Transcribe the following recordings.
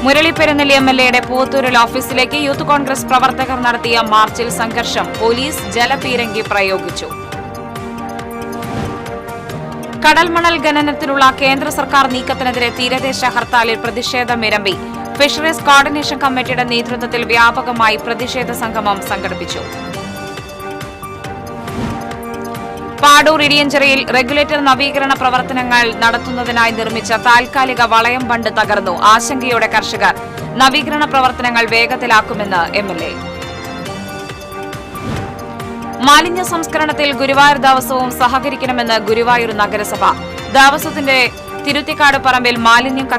മുരളി പെരുന്നെല്ലി എംഎൽഎയുടെ പൂവത്തൂരിൽ ഓഫീസിലേക്ക് യൂത്ത് കോൺഗ്രസ് പ്രവർത്തകർ നടത്തിയ മാർച്ചിൽ സംഘർഷം. പോലീസ് ജലപീരങ്കി പ്രയോഗിച്ചു. കടൽമണൽ ഖനനത്തിനുള്ള കേന്ദ്ര സർക്കാർ നീക്കത്തിനെതിരെ തീരദേശ ഹർത്താലിൽ പ്രതിഷേധമിരമ്പി. ഫിഷറീസ് കോർഡിനേഷൻ കമ്മിറ്റിയുടെ നേതൃത്വത്തിൽ വ്യാപകമായി പ്രതിഷേധ സംഗമം സംഘടിപ്പിച്ചു. പാടൂർ ഇടിയഞ്ചിറയിൽ റെഗുലേറ്റർ നവീകരണ പ്രവർത്തനങ്ങൾ നടത്തുന്നതിനായി നിർമ്മിച്ച താൽക്കാലിക വളയം ബണ്ട് തകർന്നു. ആശങ്കയോടെ കർഷകർ. നവീകരണ പ്രവർത്തനങ്ങൾ വേഗത്തിലാക്കുമെന്ന് എംഎൽഎ. മാലിന്യ സംസ്കരണത്തിൽ ഗുരുവായൂർ ദേവസ്വവും സഹകരിക്കണമെന്ന് ഗുരുവായൂർ നഗരസഭ. ദേവസ്വത്തിന്റെ തിരുത്തിക്കാട് പറമ്പിൽ മാലിന്യം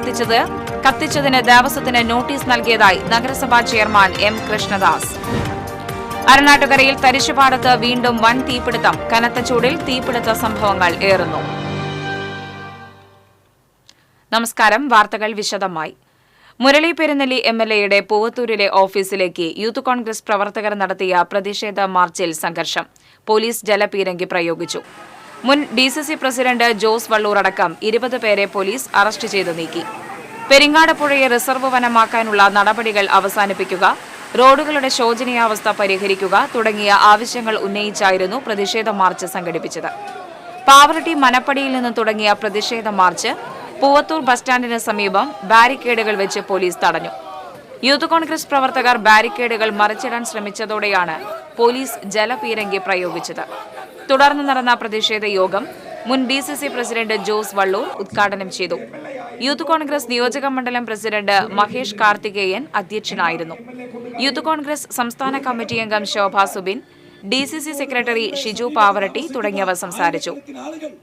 കത്തിച്ചതിന് ദേവസ്വത്തിന് നോട്ടീസ് നൽകിയതായി നഗരസഭാ ചെയർമാൻ എം കൃഷ്ണദാസ്. അരണാട്ടുകരയിൽ തരിശുപാടത്ത് വീണ്ടും വൻ തീപിടുത്തം. കനത്ത ചൂടിൽ തീപിടുത്ത സംഭവങ്ങൾ ഏറുന്നു. നമസ്കാരം. വാർത്തകൾ വിശദമായി. മുരളി പെരുന്നെല്ലി എംഎൽഎയുടെ പൂവത്തൂരിലെ ഓഫീസിലേക്ക് യൂത്ത് കോൺഗ്രസ് പ്രവർത്തകർ നടത്തിയ പ്രതിഷേധ മാർച്ചിൽ സംഘർഷം. പോലീസ് ജലപീരങ്കി പ്രയോഗിച്ചു. മുൻ ഡിസിസി പ്രസിഡന്റ് ജോസ് വള്ളൂർ അടക്കം 20 പേരെ പോലീസ് അറസ്റ്റ് ചെയ്തു നീക്കി. പെരിങ്ങാട് പുഴയെ റിസർവ് വനമാക്കാനുള്ള നടപടികൾ അവസാനിപ്പിക്കുക, റോഡുകളുടെ ശോചനീയാവസ്ഥ പരിഹരിക്കുക തുടങ്ങിയ ആവശ്യങ്ങൾ ഉന്നയിച്ചായിരുന്നു പ്രതിഷേധ മാർച്ച് സംഘടിപ്പിച്ചത്. പാവറട്ടി മനപ്പടിയിൽ നിന്നും തുടങ്ങിയ പ്രതിഷേധ മാർച്ച് പൂവത്തൂർ ബസ് സ്റ്റാൻഡിന് സമീപം ബാരിക്കേഡുകൾ വെച്ച് പോലീസ് തടഞ്ഞു. യൂത്ത് കോൺഗ്രസ് പ്രവർത്തകർ ബാരിക്കേഡുകൾ മറിച്ചിടാൻ ശ്രമിച്ചതോടെയാണ് പോലീസ് ജലപീരങ്കി പ്രയോഗിച്ചത്. തുടർന്ന് നടന്ന പ്രതിഷേധ യോഗം മുൻ ഡിസിസി പ്രസിഡന്റ് ജോസ് വള്ളൂർ ഉദ്ഘാടനം ചെയ്തു. യൂത്ത് കോൺഗ്രസ് നിയോജക മണ്ഡലം പ്രസിഡന്റ് മഹേഷ് കാർത്തികേയൻ അധ്യക്ഷനായിരുന്നു. യൂത്ത് കോൺഗ്രസ് സംസ്ഥാന കമ്മിറ്റി അംഗം ശോഭ സുബിൻ, ഡിസിസി സെക്രട്ടറി ഷിജു പാവറട്ടി തുടങ്ങിയവർ സംസാരിച്ചു.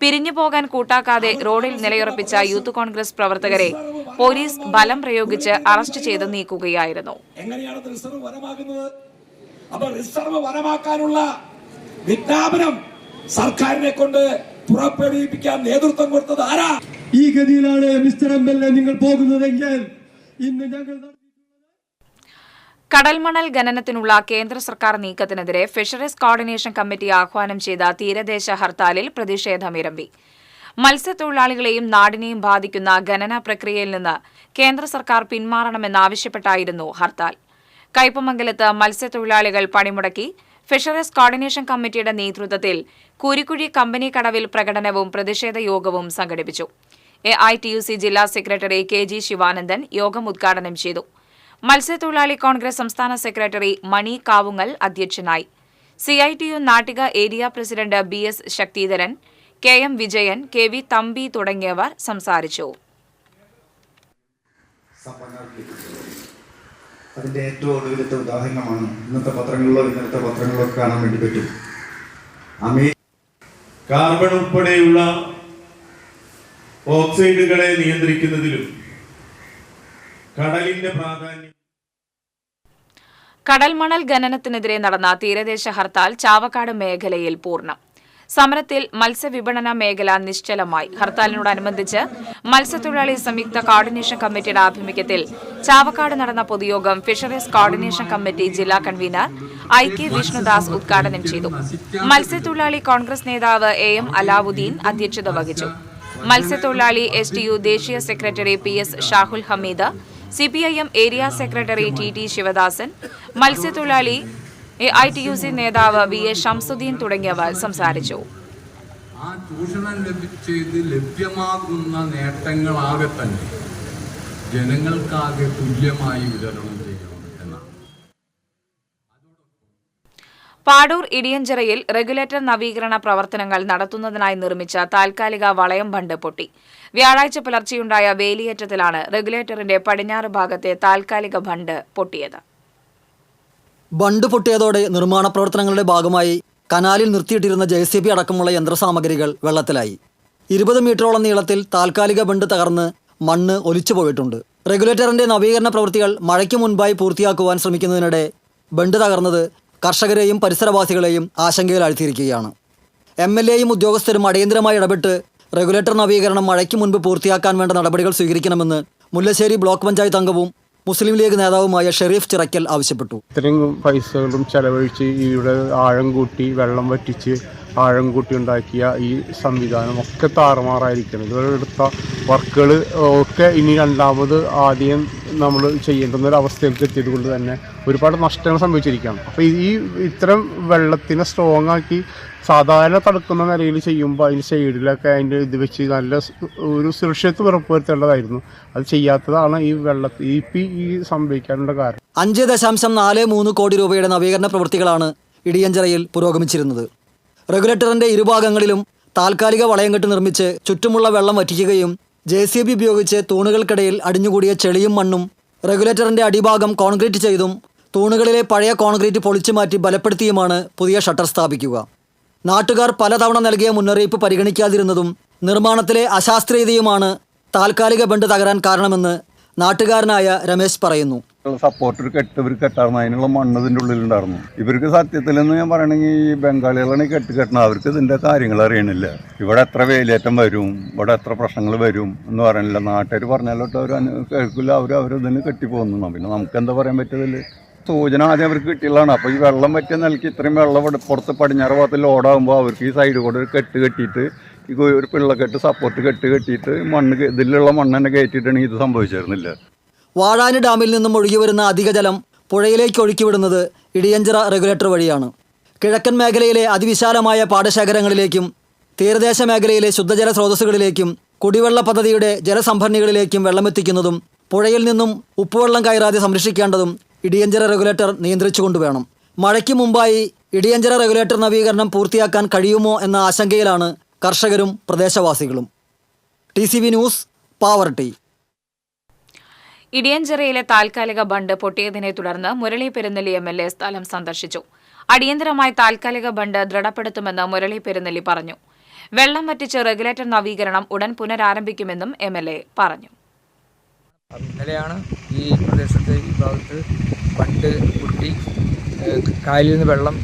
പിരിഞ്ഞു പോകാൻ കൂട്ടാക്കാതെ റോഡിൽ നിലയുറപ്പിച്ച യൂത്ത് കോൺഗ്രസ് പ്രവർത്തകരെ പോലീസ് ബലം പ്രയോഗിച്ച് അറസ്റ്റ് ചെയ്ത് നീക്കുകയായിരുന്നു. സർക്കാരിനെ കൊണ്ട് പുറപ്പെടുവിപ്പിക്കാൻ നേതൃത്വം കൊടുത്തത് ആരാ? ഈ ഗതിയിലാണ് മിസ്റ്റർ എംഎൽഎ നിങ്ങൾ പോകുന്നതെങ്കിൽ ഇന്ന് ഞങ്ങൾ കടൽമണൽ ഖനനത്തിനുള്ള കേന്ദ്ര സർക്കാർ നീക്കത്തിനെതിരെ ഫിഷറീസ് കോർഡിനേഷൻ കമ്മിറ്റി ആഹ്വാനം ചെയ്ത തീരദേശ ഹർത്താലിൽ പ്രതിഷേധമിരമ്പി. മത്സ്യത്തൊഴിലാളികളെയും നാടിനെയും ബാധിക്കുന്ന ഖനന പ്രക്രിയയിൽ നിന്ന് കേന്ദ്ര സർക്കാർ പിന്മാറണമെന്നാവശ്യപ്പെട്ടായിരുന്നു ഹർത്താൽ. കയ്പമംഗലത്ത് മത്സ്യത്തൊഴിലാളികൾ പണിമുടക്കി. ഫിഷറീസ് കോർഡിനേഷൻ കമ്മിറ്റിയുടെ നേതൃത്വത്തിൽ കുരിക്കുഴി കമ്പനി കടവിൽ പ്രകടനവും പ്രതിഷേധ യോഗവും സംഘടിപ്പിച്ചു. എഐടിയുസി ജില്ലാ സെക്രട്ടറി കെ.ജി. ശിവാനന്ദൻ യോഗം ഉദ്ഘാടനം ചെയ്തു. മത്സ്യത്തൊഴിലാളി കോൺഗ്രസ് സംസ്ഥാന സെക്രട്ടറി മണി കാവുങ്ങൽ അധ്യക്ഷനായി. CITU Nattika area president BS. Sakthidharan, KM. Vijayan, KV. Thampi തുടങ്ങിയവർ സംസാരിച്ചു. അതിൻ്റെ ഏറ്റവും ഒടുവിലത്തെ ഉദാഹരണമാണ് ഇന്നത്തെ പത്രങ്ങളിലോ കാണാൻ വേണ്ടി പറ്റും. കാർബൺ ഉൾപ്പെടെയുള്ള ഓക്സൈഡുകളെ നിയന്ത്രിക്കുന്നതിലും കടലിന്റെ പ്രാധാന്യം. കടൽമണൽ ഖനനത്തിനെതിരെ നടന്ന തീരദേശ ഹർത്താൽ ചാവക്കാട് മേഖലയിൽ പൂർണ്ണം. സമരത്തിൽ മത്സ്യവിപണന മേഖല നിശ്ചലമായി. ഹർത്താലിനോടനുബന്ധിച്ച് മത്സ്യത്തൊഴിലാളി സംയുക്ത കോർഡിനേഷൻ കമ്മിറ്റിയുടെ ആഭിമുഖ്യത്തിൽ ചാവക്കാട് നടന്ന പൊതുയോഗം ഫിഷറീസ് കോർഡിനേഷൻ കമ്മിറ്റി ജില്ലാ കൺവീനർ ഐ.കെ. വിഷ്ണുദാസ് ഉദ്ഘാടനം ചെയ്തു. മത്സ്യത്തൊഴിലാളി കോൺഗ്രസ് നേതാവ് എ.എം. അലാവുദ്ദീൻ അധ്യക്ഷത വഹിച്ചു. മത്സ്യത്തൊഴിലാളി എസ്.ടി.യു ദേശീയ secretary PS. Shahul Hameed, CPIM area secretary TT. Sivadasan, മത്സ്യത്തൊഴിലാളി എഐടിയുസി നേതാവ് വി.എ. ഷംസുദ്ദീൻ തുടങ്ങിയവർ സംസാരിച്ചു. ആ ചൂഷണം ചെയ്ത് ലഭ്യമാകുന്ന നേട്ടങ്ങളാകെ തന്നെ ജനങ്ങൾക്കാകെ തുല്യമായി വിതരണം ചെയ്യണം എന്നാണ്. പാടൂർ ഇടിയഞ്ചിറയിൽ റെഗുലേറ്റർ നവീകരണ പ്രവർത്തനങ്ങൾ നടത്തുന്നതിനായി നിർമ്മിച്ച താൽക്കാലിക വളയം ബണ്ട് പൊട്ടി. വ്യാഴാഴ്ച പുലർച്ചെയുണ്ടായ വേലിയേറ്റത്തിലാണ് റെഗുലേറ്ററിന്റെ പടിഞ്ഞാറ് ഭാഗത്തെ താൽക്കാലിക ബണ്ട് പൊട്ടിയത്. ബണ്ട് പൊട്ടിയതോടെ നിർമ്മാണ പ്രവർത്തനങ്ങളുടെ ഭാഗമായി കനാലിൽ നിർത്തിയിട്ടിരുന്ന JCB അടക്കമുള്ള യന്ത്രസാമഗ്രികൾ വെള്ളത്തിലായി. 20 മീറ്ററോളം നീളത്തിൽ താൽക്കാലിക ബണ്ട് തകർന്ന് മണ്ണ് ഒലിച്ചു പോയിട്ടുണ്ട്. റെഗുലേറ്ററിന്റെ നവീകരണ പ്രവൃത്തികൾ മഴയ്ക്ക് മുൻപായി പൂർത്തിയാക്കുവാൻ ശ്രമിക്കുന്നതിനിടെ ബണ്ട് തകർന്നത് കർഷകരെയും പരിസരവാസികളെയും ആശങ്കയിലാഴ്ത്തിയിരിക്കുകയാണ്. MLAയും ഉദ്യോഗസ്ഥരും അടിയന്തരമായി ഇടപെട്ട് റെഗുലേറ്റർ നവീകരണം മഴയ്ക്ക് മുൻപ് പൂർത്തിയാക്കാൻ വേണ്ട നടപടികൾ സ്വീകരിക്കണമെന്ന് മുല്ലശ്ശേരി ബ്ലോക്ക് പഞ്ചായത്ത് അംഗവും മുസ്ലിം ലീഗ് നേതാവുമായ ഷെരീഫ് ചിറക്കൽ ആവശ്യപ്പെട്ടു. ഇത്രയും പൈസകളും ചെലവഴിച്ച് ഇവിടെ ആഴം കൂട്ടി വെള്ളം വറ്റിച്ച് ആഴം കൂട്ടി ഉണ്ടാക്കിയ ഈ സംവിധാനം ഒക്കെ താറുമാറായിരിക്കണം. ഇതുവരെ എടുത്ത വർക്കുകൾ ഒക്കെ ഇനി രണ്ടാമത് ആദ്യം നമ്മൾ ചെയ്യേണ്ടുന്ന ഒരു അവസ്ഥയിലേക്ക് എത്തിയത് കൊണ്ട് തന്നെ ഒരുപാട് നഷ്ടങ്ങൾ സംഭവിച്ചിരിക്കുകയാണ്. അപ്പോൾ ഈ ഇത്തരം വെള്ളത്തിനെ സ്ട്രോങ് ആക്കി സാധാരണ തടുക്കുന്ന നിലയിൽ ചെയ്യുമ്പോൾ അതിന് സൈഡിലൊക്കെ അതിൻ്റെ ഇത് വെച്ച് നല്ല ഒരു സുരക്ഷിതത്വം ഉറപ്പുവരുത്തേണ്ടതായിരുന്നു. അത് ചെയ്യാത്തതാണ് ഈ സംഭവിക്കാനുള്ള കാരണം. 5.43 കോടി രൂപയുടെ നവീകരണ പ്രവൃത്തികളാണ് ഇടിയഞ്ചിറയിൽ പുരോഗമിച്ചിരുന്നത്. റെഗുലേറ്ററിന്റെ ഇരുഭാഗങ്ങളിലും താൽക്കാലിക വളയം കെട്ട് നിർമ്മിച്ച് ചുറ്റുമുള്ള വെള്ളം വറ്റിക്കുകയും JCB ഉപയോഗിച്ച് തൂണുകൾക്കിടയിൽ അടിഞ്ഞുകൂടിയ ചെളിയും മണ്ണും റെഗുലേറ്ററിന്റെ അടിഭാഗം കോൺക്രീറ്റ് ചെയ്തും തൂണുകളിലെ പഴയ കോൺക്രീറ്റ് പൊളിച്ചു മാറ്റി ബലപ്പെടുത്തിയുമാണ് പുതിയ ഷട്ടർ സ്ഥാപിക്കുക. നാട്ടുകാർ പലതവണ നൽകിയ മുന്നറിയിപ്പ് പരിഗണിക്കാതിരുന്നതും നിർമ്മാണത്തിലെ അശാസ്ത്രീയതയുമാണ് താൽക്കാലിക ബണ്ട് തകരാൻ കാരണമെന്ന് നാട്ടുകാരനായ രമേശ് പറയുന്നു. സപ്പോർട്ട് കെട്ടായിരുന്നു, അതിനുള്ള മണ്ണ് ഇതിൻ്റെ ഉള്ളിലുണ്ടായിരുന്നു. ഇവർക്ക് സത്യത്തിലെന്ന് ഞാൻ പറയണമെങ്കിൽ ഈ ബംഗാളികളാണ് ഈ കെട്ടണം. അവർക്ക് ഇതിൻ്റെ കാര്യങ്ങൾ അറിയണില്ല. ഇവിടെ എത്ര വേലിയേറ്റം വരും, ഇവിടെ എത്ര പ്രശ്നങ്ങൾ വരും എന്ന് പറയണില്ല. നാട്ടുകാർ പറഞ്ഞാലോട്ട് അവർ കേൾക്കില്ല. അവരിതിന് കെട്ടിപ്പോകുന്നു. പിന്നെ നമുക്ക് എന്താ പറയാൻ പറ്റിയതിൽ സൂചന ആദ്യം അവർക്ക് കിട്ടിയുള്ളതാണ്. അപ്പോൾ ഈ വെള്ളം പറ്റിയ നിലയ്ക്ക് ഇത്രയും വെള്ളം പുറത്ത് പടിഞ്ഞാറ് ഭാഗത്ത് ലോഡാകുമ്പോൾ അവർക്ക് ഈ സൈഡ് കൂടെ ഒരു കെട്ടിയിട്ട് ഈ ഒരു പിള്ളക്കെട്ട് സപ്പോർട്ട് കെട്ടിയിട്ട് ഇതിലുള്ള മണ്ണ് തന്നെ കയറ്റിയിട്ടാണെങ്കിൽ ഇത് സംഭവിച്ചിരുന്നില്ല. വാഴാനി ഡാമിൽ നിന്നും ഒഴുകിവരുന്ന അധിക ജലം പുഴയിലേക്ക് ഒഴുക്കിവിടുന്നത് ഇടിയഞ്ചിറ റെഗുലേറ്റർ വഴിയാണ്. കിഴക്കൻ മേഖലയിലെ അതിവിശാലമായ പാടശേഖരങ്ങളിലേക്കും തീരദേശ മേഖലയിലെ ശുദ്ധജല സ്രോതസ്സുകളിലേക്കും കുടിവെള്ള പദ്ധതിയുടെ ജലസംഭരണികളിലേക്കും വെള്ളമെത്തിക്കുന്നതും പുഴയിൽ നിന്നും ഉപ്പുവെള്ളം കയറാതെ സംരക്ഷിക്കേണ്ടതും ഇടിയഞ്ചിറ റെഗുലേറ്റർ നിയന്ത്രിച്ചുകൊണ്ട് വേണം. മഴയ്ക്ക് മുമ്പായി ഇടിയഞ്ചിറ റെഗുലേറ്റർ നവീകരണം പൂർത്തിയാക്കാൻ കഴിയുമോ എന്ന ആശങ്കയിലാണ് കർഷകരും പ്രദേശവാസികളും. TCV ന്യൂസ്, പാവർട്ടി. ഇടിയഞ്ചിറയിലെ താൽക്കാലിക ബണ്ട് പൊട്ടിയതിനെ തുടർന്ന് മുരളി പെരുന്നെല്ലി MLA സ്ഥലം സന്ദർശിച്ചു. അടിയന്തരമായി താൽക്കാലിക ബണ്ട് ദൃഢപ്പെടുത്തുമെന്ന് മുരളി പെരുന്നെല്ലി പറഞ്ഞു. വെള്ളം വറ്റിച്ച് റെഗുലേറ്റർ നവീകരണം ഉടൻ പുനരാരംഭിക്കുമെന്നും MLA പറഞ്ഞു. ഇന്നലെയാണ് ഈ പ്രദേശത്ത് ഈ ഭാഗത്ത് ബണ്ട് പൊട്ടി കായലിൽ നിന്ന് വെള്ളം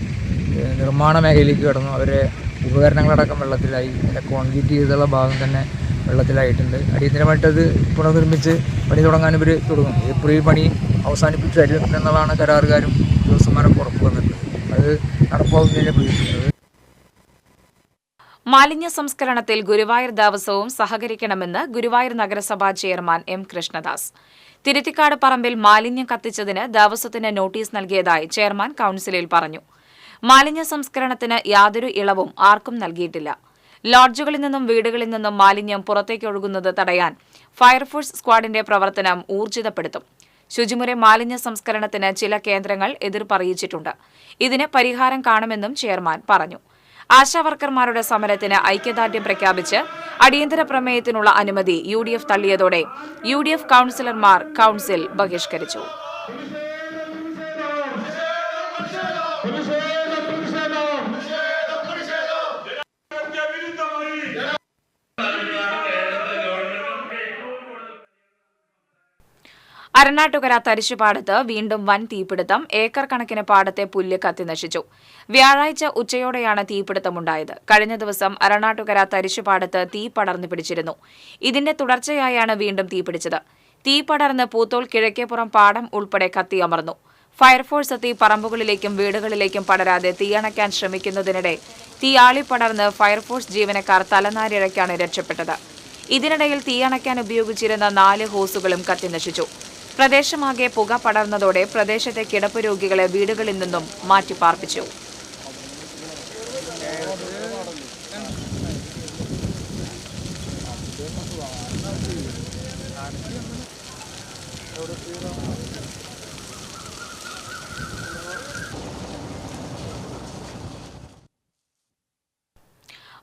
നിർമ്മാണ മേഖലയിലേക്ക് കടന്നു. അവരെ ഉപകരണങ്ങളടക്കം വെള്ളത്തിലായി. അതിൻ്റെ കോൺക്രീറ്റ് ചെയ്തുള്ള ഭാഗം തന്നെ വെള്ളത്തിലായിട്ടുണ്ട്. അടിയന്തരമായിട്ടത് പുനർനിർമ്മിച്ച് പണി തുടങ്ങാൻ ഇവർ തുടങ്ങും. ഏപ്രിൽ പണി അവസാനിപ്പിച്ച് തരും എന്നുള്ളതാണ് കരാറുകാരും ഉദ്യോഗസ്ഥന്മാരൊക്കെ ഉറപ്പ് വന്നിട്ടുണ്ട്. അത് നടപ്പാവുന്നതിനെ പ്രതീക്ഷിക്കുന്നത്. മാലിന്യ സംസ്കരണത്തിൽ ഗുരുവായൂർ ദേവസ്വവും സഹകരിക്കണമെന്ന് ഗുരുവായൂർ നഗരസഭാ ചെയർമാൻ M. കൃഷ്ണദാസ്. തിരുത്തിക്കാട് പറമ്പിൽ മാലിന്യം കത്തിച്ചതിന് ദേവസ്വത്തിന് നോട്ടീസ് നൽകിയതായി ചെയർമാൻ കൌൺസിലിൽ പറഞ്ഞു. മാലിന്യ സംസ്കരണത്തിന് യാതൊരു ഇളവും ആർക്കും നൽകിയിട്ടില്ല. ലോഡ്ജുകളിൽ നിന്നും വീടുകളിൽ നിന്നും മാലിന്യം പുറത്തേക്കൊഴുകുന്നത് തടയാൻ ഫയർഫോഴ്സ് സ്ക്വാഡിന്റെ പ്രവർത്തനം ഊർജിതപ്പെടുത്തും. ശുചിമുറി മാലിന്യ സംസ്കരണത്തിന് ചില കേന്ദ്രങ്ങൾ എതിർപ്പറിയിച്ചിട്ടുണ്ട്. ഇതിന് പരിഹാരം കാണുമെന്നും ചെയർമാൻ പറഞ്ഞു. ആശാവർക്കർമാരുടെ സമരത്തിന് ഐക്യദാർഢ്യം പ്രഖ്യാപിച്ച് അടിയന്തര പ്രമേയത്തിനുള്ള അനുമതി UDF തള്ളിയതോടെ UDF കൌൺസിലർമാർ കൌൺസിൽ ബഹിഷ്കരിച്ചു. അരണാട്ടുകര തരിശുപാടത്ത് വീണ്ടും വൻ തീപിടുത്തം. ഏക്കർ കണക്കിന് പാടത്തെ പുല്ല് കത്തിനശിച്ചു. വ്യാഴാഴ്ച ഉച്ചയോടെയാണ് തീപിടുത്തമുണ്ടായത്. കഴിഞ്ഞ ദിവസം അരണാട്ടുകര തരിശുപാടത്ത് തീ പടർന്നു പിടിച്ചിരുന്നു. ഇതിന്റെ തുടർച്ചയായാണ് വീണ്ടും തീപിടിച്ചത്. തീ പടർന്ന് പൂത്തോൾ കിഴക്കേപ്പുറം പാടം ഉൾപ്പെടെ കത്തിയമർന്നു. ഫയർഫോഴ്സ് എത്തി പറമ്പുകളിലേക്കും വീടുകളിലേക്കും പടരാതെ തീയണയ്ക്കാൻ ശ്രമിക്കുന്നതിനിടെ തീ ആളിപ്പടർന്ന് ഫയർഫോഴ്സ് ജീവനക്കാർ തലനാരിഴയ്ക്കാണ് രക്ഷപ്പെട്ടത്. ഇതിനിടയിൽ തീയണയ്ക്കാൻ ഉപയോഗിച്ചിരുന്ന 4 ഹോസുകളും കത്തിനശിച്ചു. പ്രദേശമാകെ പുക പടർന്നതോടെ പ്രദേശത്തെ കിടപ്പ് രോഗികളെ വീടുകളിൽ നിന്നും മാറ്റിപ്പാർപ്പിച്ചു.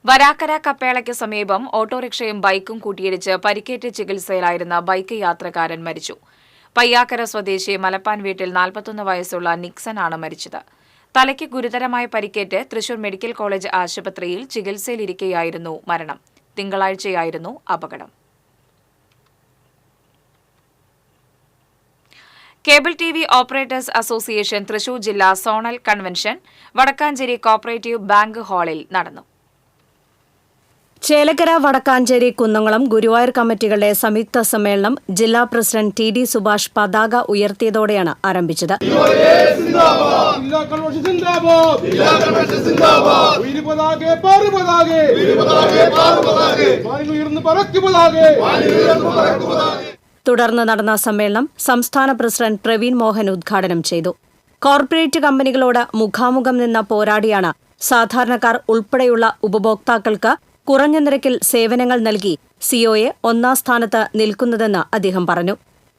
വരാക്കര കപ്പേളയ്ക്ക് സമീപം ഓട്ടോറിക്ഷയും ബൈക്കും കൂട്ടിയിടിച്ച് പരിക്കേറ്റ് ചികിത്സയിലായിരുന്ന ബൈക്ക് യാത്രക്കാരൻ മരിച്ചു. പയ്യാക്കര സ്വദേശി മലപ്പാൻ വീട്ടിൽ 41 വയസ്സുള്ള നിക്സൺ ആണ് മരിച്ചത്. തലയ്ക്ക് ഗുരുതരമായ പരിക്കേറ്റ് തൃശൂർ മെഡിക്കൽ കോളേജ് ആശുപത്രിയിൽ ചികിത്സയിലിരിക്കെയായിരുന്നു മരണം. തിങ്കളാഴ്ചയായിരുന്നു അപകടം. Cable TV operators association Thrissur ജില്ലാ zonal convention Vadakkanchery cooperative bank ഹാളിൽ നടന്നു. ചേലക്കര, വടക്കാഞ്ചേരി, കുന്നംകുളം, ഗുരുവായൂർ കമ്മിറ്റികളുടെ സംയുക്ത സമ്മേളനം ജില്ലാ പ്രസിഡന്റ് ടി.ഡി. സുഭാഷ് പതാക ഉയർത്തിയതോടെയാണ് ആരംഭിച്ചത്. തുടർന്ന് നടന്ന സമ്മേളനം സംസ്ഥാന പ്രസിഡന്റ് പ്രവീൺ മോഹൻ ഉദ്ഘാടനം ചെയ്തു. കോർപ്പറേറ്റ് കമ്പനികളോട് മുഖാമുഖം നിന്ന് പോരാടിയാണ് സാധാരണക്കാർ ഉൾപ്പെടെയുള്ള ഉപഭോക്താക്കൾക്ക് കുറഞ്ഞ നിരക്കിൽ സേവനങ്ങൾ നൽകി സിഒഎ ഒന്നാം സ്ഥാനത്ത് നിൽക്കുന്നതെന്ന് അദ്ദേഹം പറഞ്ഞു.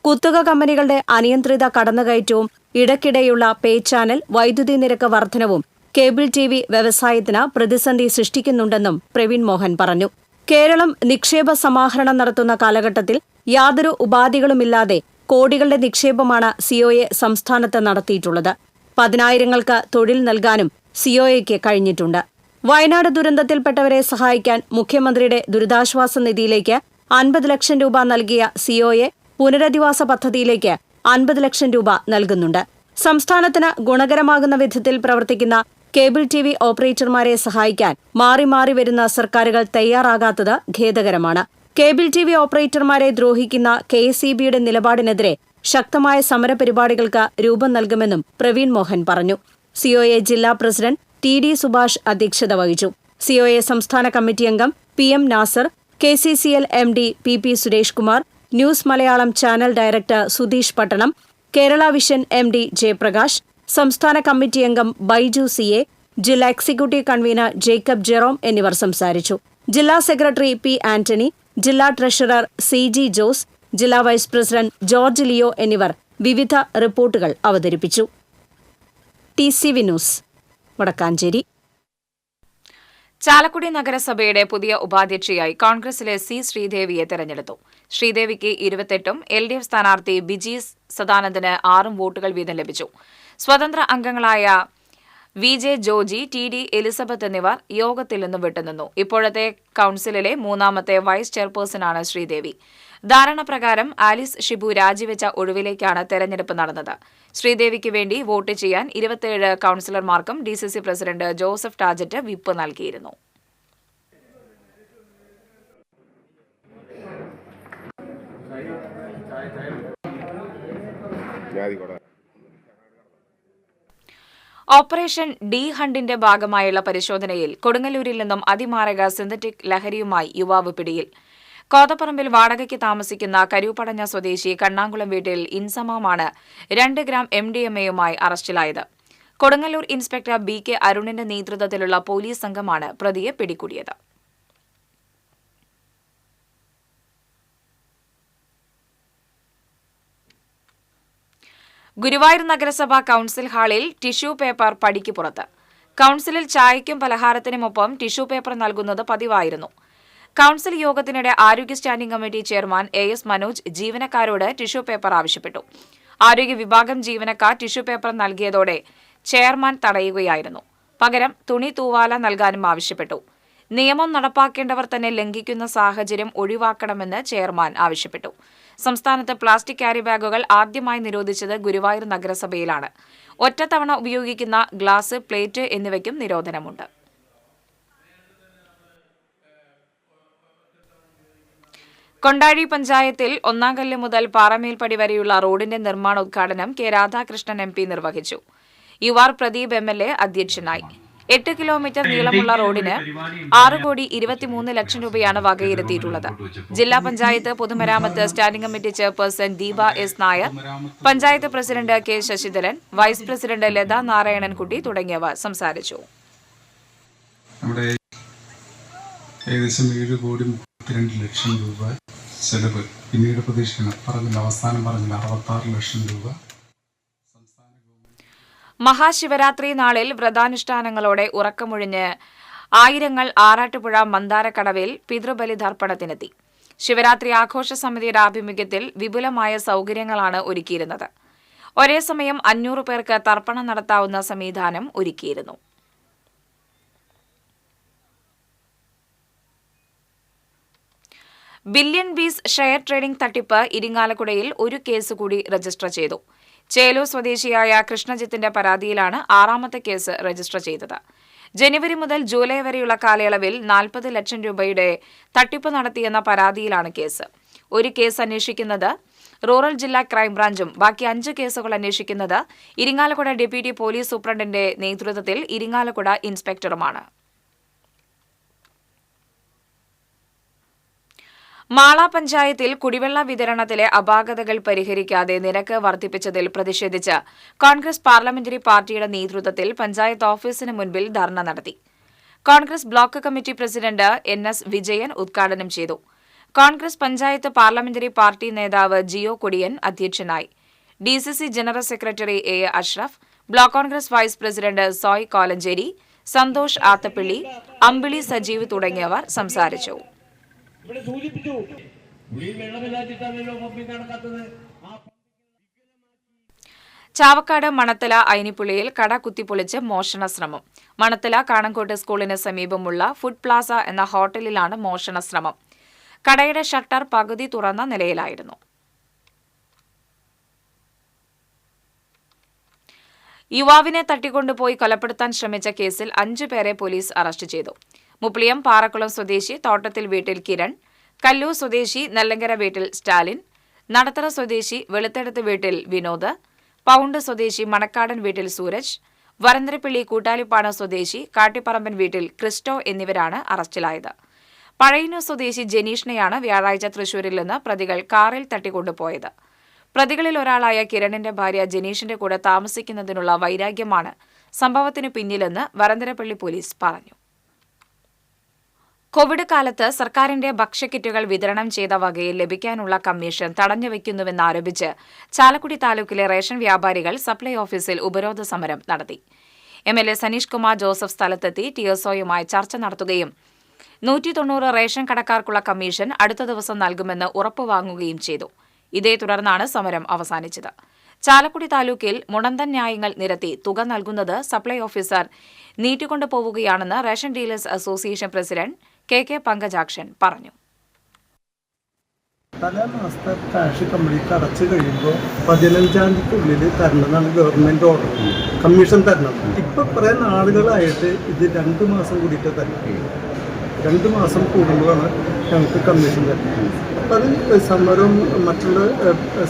കുത്തക കമ്പനികളുടെ അനിയന്ത്രിത കടന്നുകയറ്റവും ഇടയ്ക്കിടെയുള്ള പേ ചാനൽ വൈദ്യുതി നിരക്ക് വർധനവും കേബിൾ ടിവി വ്യവസായത്തിന് പ്രതിസന്ധി സൃഷ്ടിക്കുന്നുണ്ടെന്നും പ്രവീൺ മോഹൻ പറഞ്ഞു. കേരളം നിക്ഷേപ സമാഹരണം നടത്തുന്ന കാലഘട്ടത്തിൽ യാതൊരു ഉപാധികളുമില്ലാതെ കോടികളുടെ നിക്ഷേപമാണ് സിഒഎ സംസ്ഥാനത്ത് നടത്തിയിട്ടുള്ളത്. 10,000-ങ്ങൾക്ക് തൊഴിൽ നൽകാനും സിഒഎയ്ക്ക് കഴിഞ്ഞിട്ടുണ്ട്. വയനാട് ദുരന്തത്തിൽപ്പെട്ടവരെ സഹായിക്കാൻ മുഖ്യമന്ത്രിയുടെ ദുരിതാശ്വാസ നിധിയിലേക്ക് 50 ലക്ഷം രൂപ നൽകിയ സിഒഎ പുനരധിവാസ പദ്ധതിയിലേക്ക് 50 ലക്ഷം രൂപ നൽകുന്നുണ്ട്. സംസ്ഥാനത്തിന് ഗുണകരമാകുന്ന വിധത്തിൽ പ്രവർത്തിക്കുന്ന കേബിൾ ടിവി ഓപ്പറേറ്റർമാരെ സഹായിക്കാൻ മാറി മാറി വരുന്ന സർക്കാരുകൾ തയ്യാറാകാത്തത് ഖേദകരമാണ്. കേബിൾ ടിവി ഓപ്പറേറ്റർമാരെ ദ്രോഹിക്കുന്ന കെഎസ്ഇബിയുടെ നിലപാടിനെതിരെ ശക്തമായ സമരപരിപാടികൾക്ക് രൂപം നൽകുമെന്നും പ്രവീൺ മോഹൻ പറഞ്ഞു. സിഒഎ ജില്ലാ പ്രസിഡന്റ് ടി.ഡി. സുഭാഷ് അധ്യക്ഷത വഹിച്ചു. സിഒഎ സംസ്ഥാന കമ്മിറ്റി അംഗം PM. Nasar, KCCL MD. PP. Suresh Kumar, news Malayalam channel director Sudheesh Pattanam, Kerala vision MD. Jayaprakash, സംസ്ഥാന കമ്മിറ്റി അംഗം ബൈജു സി.എ, ജില്ലാ എക്സിക്യൂട്ടീവ് കൺവീനർ ജേക്കബ് ജെറോം എന്നിവർ സംസാരിച്ചു. ജില്ലാ സെക്രട്ടറി പി. ആന്റണി, ജില്ലാ ട്രഷറർ സി.ജി. ജോസ്, ജില്ലാ വൈസ് പ്രസിഡന്റ് ജോർജ് ലിയോ എന്നിവർ വിവിധ റിപ്പോർട്ടുകൾ അവതരിപ്പിച്ചു. ടി.സി.വി. ന്യൂസ്, വടക്കാഞ്ചേരി. ചാലക്കുടി നഗരസഭയുടെ പുതിയ ഉപാധ്യക്ഷയായി കോൺഗ്രസിലെ സി. ശ്രീദേവിയെ തെരഞ്ഞെടുത്തു. ശ്രീദേവിക്ക് 28-ഉം എൽ.ഡി.എഫ് സ്ഥാനാർത്ഥി ബിജി സദാനന്ദന് 6 വോട്ടുകൾ വീതം ലഭിച്ചു. സ്വതന്ത്ര അംഗങ്ങളായ വി. ജെ. ജോജി, ടി.ഡി. എലിസബത്ത് എന്നിവർ യോഗത്തിൽ നിന്നും വിട്ടുനിന്നു. ഇപ്പോഴത്തെ കൌൺസിലിലെ 3ാമത്തെ വൈസ് ചെയർപേഴ്സണാണ് ശ്രീദേവി. ധാരണ പ്രകാരം ആലിസ് ഷിബു രാജിവെച്ച ഒഴിവിലേക്കാണ് തെരഞ്ഞെടുപ്പ് നടന്നത്. ശ്രീദേവിക്ക് വേണ്ടി വോട്ട് ചെയ്യാൻ 27 കൌൺസിലർമാർക്കും ഡിസിസി പ്രസിഡന്റ് ജോസഫ് ടാജറ്റ് വിപ്പ് നൽകിയിരുന്നു. ഓപ്പറേഷൻ ഡി ഹണ്ടിന്റെ ഭാഗമായുള്ള പരിശോധനയിൽ കൊടുങ്ങല്ലൂരിൽ നിന്നും അതിമാരക സിന്തറ്റിക് ലഹരിയുമായി യുവാവ് പിടിയിൽ. കോതപ്പറമ്പിൽ വാടകയ്ക്ക് താമസിക്കുന്ന കരൂപ്പടഞ്ഞ സ്വദേശി കണ്ണാങ്കുളം വീട്ടിൽ ഇൻസമാമാണ് 2 ഗ്രാം MDMA-യുമായി അറസ്റ്റിലായത്. കൊടുങ്ങല്ലൂർ ഇൻസ്പെക്ടർ ബി.കെ. അരുണിന്റെ നേതൃത്വത്തിലുള്ള പോലീസ് സംഘമാണ് പ്രതിയെ പിടികൂടിയത്. ഗുരുവായൂർ നഗരസഭ കൌൺസിൽ ഹാളിൽ ടിഷ്യൂ പേപ്പർ പടിക്ക് പുറത്ത്. കൌൺസിലിൽ ചായയ്ക്കും പലഹാരത്തിനുമൊപ്പം ടിഷ്യൂ പേപ്പർ നൽകുന്നത് പതിവായിരുന്നു. കൌൺസിൽ യോഗത്തിനിടെ ആരോഗ്യ സ്റ്റാൻഡിംഗ് കമ്മിറ്റി ചെയർമാൻ എ.എസ്. മനോജ് ജീവനക്കാരോട് ടിഷ്യൂ പേപ്പർ ആവശ്യപ്പെട്ടു. ആരോഗ്യ വിഭാഗം ജീവനക്കാർ ടിഷ്യൂ പേപ്പർ നൽകിയതോടെ ചെയർമാൻ തടയുകയായിരുന്നു. പകരം തുണി തൂവാല നൽകാനും ആവശ്യപ്പെട്ടു. നിയമം നടപ്പാക്കേണ്ടവർ തന്നെ ലംഘിക്കുന്ന സാഹചര്യം ഒഴിവാക്കണമെന്ന് ചെയർമാൻ ആവശ്യപ്പെട്ടു. സംസ്ഥാനത്ത് പ്ലാസ്റ്റിക് ക്യാരി ബാഗുകൾ ആദ്യമായി നിരോധിച്ചത് ഗുരുവായൂർ നഗരസഭയിലാണ്. ഒറ്റത്തവണ ഉപയോഗിക്കുന്ന ഗ്ലാസ്, പ്ലേറ്റ് എന്നിവയ്ക്കും നിരോധനമുണ്ട്. കൊണ്ടാഴി പഞ്ചായത്തിൽ ഒന്നാംകല്ല് മുതൽ പാറമേൽപ്പടി വരെയുള്ള റോഡിന്റെ നിർമ്മാണോദ്ഘാടനം കെ. രാധാകൃഷ്ണൻ MP നിർവഹിച്ചു. യുവാർ പ്രദീപ് MLA അധ്യക്ഷനായി. 8 കിലോമീറ്റർ നീളമുള്ള റോഡിന് 6,23 ലക്ഷം രൂപയാണ് വകയിരുത്തിയിട്ടുള്ളത്. ജില്ലാ പഞ്ചായത്ത് പൊതുമരാമത്ത് standing committee chairperson Deepa S. Nair, panchayat president K. Sasidharan, vice president Latha Narayanankutty തുടങ്ങിയവർ സംസാരിച്ചു. ഏകദേശം 7,32 ലക്ഷം രൂപ ചെലവ്. പിന്നീട് പ്രതീക്ഷിക്കണം അവസാനം പറഞ്ഞില്ല 66 ലക്ഷം രൂപ. മഹാശിവരാത്രി നാളിൽ വ്രതാനുഷ്ഠാനങ്ങളോടെ ഉറക്കമൊഴിഞ്ഞ് ആയിരങ്ങൾ ആറാട്ടുപുഴ മന്ദാരക്കടവിൽ പിതൃബലിതർപ്പണത്തിനെത്തി. ശിവരാത്രി ആഘോഷ സമിതിയുടെ ആഭിമുഖ്യത്തിൽ വിപുലമായ സൌകര്യങ്ങളാണ് ഒരുക്കിയിരുന്നത്. ഒരേ സമയം 500 പേർക്ക് തർപ്പണം നടത്താവുന്ന സംവിധാനം ഒരുക്കിയിരുന്നു. ബില്യൺ ബീസ് ഷെയർ ട്രേഡിംഗ് തട്ടിപ്പ് ഇരിങ്ങാലക്കുടയിൽ ഒരു കേസ് കൂടി രജിസ്റ്റർ ചെയ്തു. ചേലൂർ സ്വദേശിയായ കൃഷ്ണജിത്തിന്റെ പരാതിയിലാണ് 6ാമത്തെ കേസ് രജിസ്റ്റർ ചെയ്തത്. ജനുവരി മുതൽ ജൂലൈ വരെയുള്ള കാലയളവിൽ 40 ലക്ഷം രൂപയുടെ തട്ടിപ്പ് നടത്തിയെന്ന പരാതിയിലാണ് കേസ്. ഒരു കേസ് അന്വേഷിക്കുന്നത് റൂറൽ ജില്ലാ ക്രൈംബ്രാഞ്ചും ബാക്കി 5 കേസുകൾ അന്വേഷിക്കുന്നത് ഇരിങ്ങാലക്കുട ഡെപ്യൂട്ടി പോലീസ് സൂപ്രണ്ടിന്റെ നേതൃത്വത്തിൽ ഇരിങ്ങാലക്കുട ഇൻസ്പെക്ടറുമാണ്. മാള പഞ്ചായത്തിൽ കുടിവെള്ള വിതരണത്തിലെ അപാകതകൾ പരിഹരിക്കാതെ നിരക്ക് വർദ്ധിപ്പിച്ചതിൽ പ്രതിഷേധിച്ച് കോൺഗ്രസ് പാർലമെന്ററി പാർട്ടിയുടെ നേതൃത്വത്തിൽ പഞ്ചായത്ത് ഓഫീസിന് മുൻപിൽ ധർണ നടത്തി. Congress block committee president NS Vijayan ഉദ്ഘാടനം ചെയ്തു. കോൺഗ്രസ് പഞ്ചായത്ത് പാർലമെന്ററി പാർട്ടി നേതാവ് ജിയോ കൊടിയൻ അധ്യക്ഷനായി. DCC general secretary A. Ashraf, block Congress vice president Soy Kolanchery, Santhosh Athappilly, Ambili Sajeev തുടങ്ങിയവർ സംസാരിച്ചു. ചാവക്കാട് മണത്തല ഐനിപ്പുള്ളിയിൽ കട കുത്തിപ്പൊളിച്ച് മോഷണ ശ്രമം. മണത്തല കാണങ്കോട്ട് സ്കൂളിന് സമീപമുള്ള ഫുഡ് പ്ലാസ എന്ന ഹോട്ടലിലാണ് മോഷണ ശ്രമം. കടയുടെ ഷട്ടർ പകുതി തുറന്ന നിലയിലായിരുന്നു. യുവാവിനെ തട്ടിക്കൊണ്ടുപോയി കൊലപ്പെടുത്താൻ ശ്രമിച്ച കേസിൽ 5 പേരെ പോലീസ് അറസ്റ്റ് ചെയ്തു. മുപ്ലിയം പാറക്കുളം സ്വദേശി തോട്ടത്തിൽ വീട്ടിൽ കിരൺ, കല്ലൂർ സ്വദേശി നെല്ലങ്കര വീട്ടിൽ സ്റ്റാലിൻ, നടത്തറ സ്വദേശി വെളുത്തെടുത്ത് വീട്ടിൽ വിനോദ്, പൗണ്ട് സ്വദേശി മണക്കാടൻ വീട്ടിൽ സൂരജ്, വരന്തരപ്പള്ളി കൂട്ടാലിപ്പാടം സ്വദേശി കാട്ടിപ്പറമ്പൻ വീട്ടിൽ ക്രിസ്റ്റോ എന്നിവരാണ് അറസ്റ്റിലായത്. പഴയന്നൂർ സ്വദേശി ജനീഷിനെയാണ് വ്യാഴാഴ്ച തൃശൂരിൽ നിന്ന് പ്രതികൾ കാറിൽ തട്ടിക്കൊണ്ടുപോയത്. പ്രതികളിൽ ഒരാളായ കിരണിന്റെ ഭാര്യ ജനീഷിന്റെ കൂടെ താമസിക്കുന്നതിനുള്ള വൈരാഗ്യമാണ് സംഭവത്തിന് പിന്നിലെന്ന് വരന്തരപ്പള്ളി പോലീസ് പറഞ്ഞു. കോവിഡ് കാലത്ത് സർക്കാരിന്റെ ഭക്ഷ്യക്കിറ്റുകൾ വിതരണം ചെയ്ത വകയിൽ ലഭിക്കാനുള്ള കമ്മീഷൻ തടഞ്ഞുവെക്കുന്നുവെന്നാരോപിച്ച് ചാലക്കുടി താലൂക്കിലെ റേഷൻ വ്യാപാരികൾ സപ്ലൈ ഓഫീസിൽ ഉപരോധ സമരം നടത്തി. MLA സനീഷ് കുമാർ ജോസഫ് സ്ഥലത്തെത്തി TSOയുമായി ചർച്ച നടത്തുകയും 190 റേഷൻ കടക്കാർക്കുള്ള കമ്മീഷൻ അടുത്ത ദിവസം നൽകുമെന്ന് ഉറപ്പുവാങ്ങുകയും ചെയ്തു. ഇതേ തുടർന്നാണ് സമരം അവസാനിച്ചത്. ചാലക്കുടി താലൂക്കിൽ മുടന്തൻ ന്യായങ്ങൾ നിരത്തി തുക നൽകുന്നത് സപ്ലൈ ഓഫീസർ നീട്ടിക്കൊണ്ടുപോവുകയാണെന്ന് ration dealers association president KK Pankajakshan പറഞ്ഞു. തല മാസത്തെ കാശ് കംപ്ലീറ്റ് അടച്ചു കഴിയുമ്പോൾ 15-ാം തീയതിക്കുള്ളിൽ തരണമെന്നാണ് ഗവൺമെൻറ് ഓർഡർ. കമ്മീഷൻ തരണം. ഇപ്പം കുറേ നാളുകളായിട്ട് ഇത് 2 മാസം കൂടിയിട്ട് തരണം. 2 മാസം കൂടുമ്പോഴാണ് ഞങ്ങൾക്ക് കമ്മീഷൻ തരുന്നത്. അപ്പം അത് സമരവും മറ്റുള്ള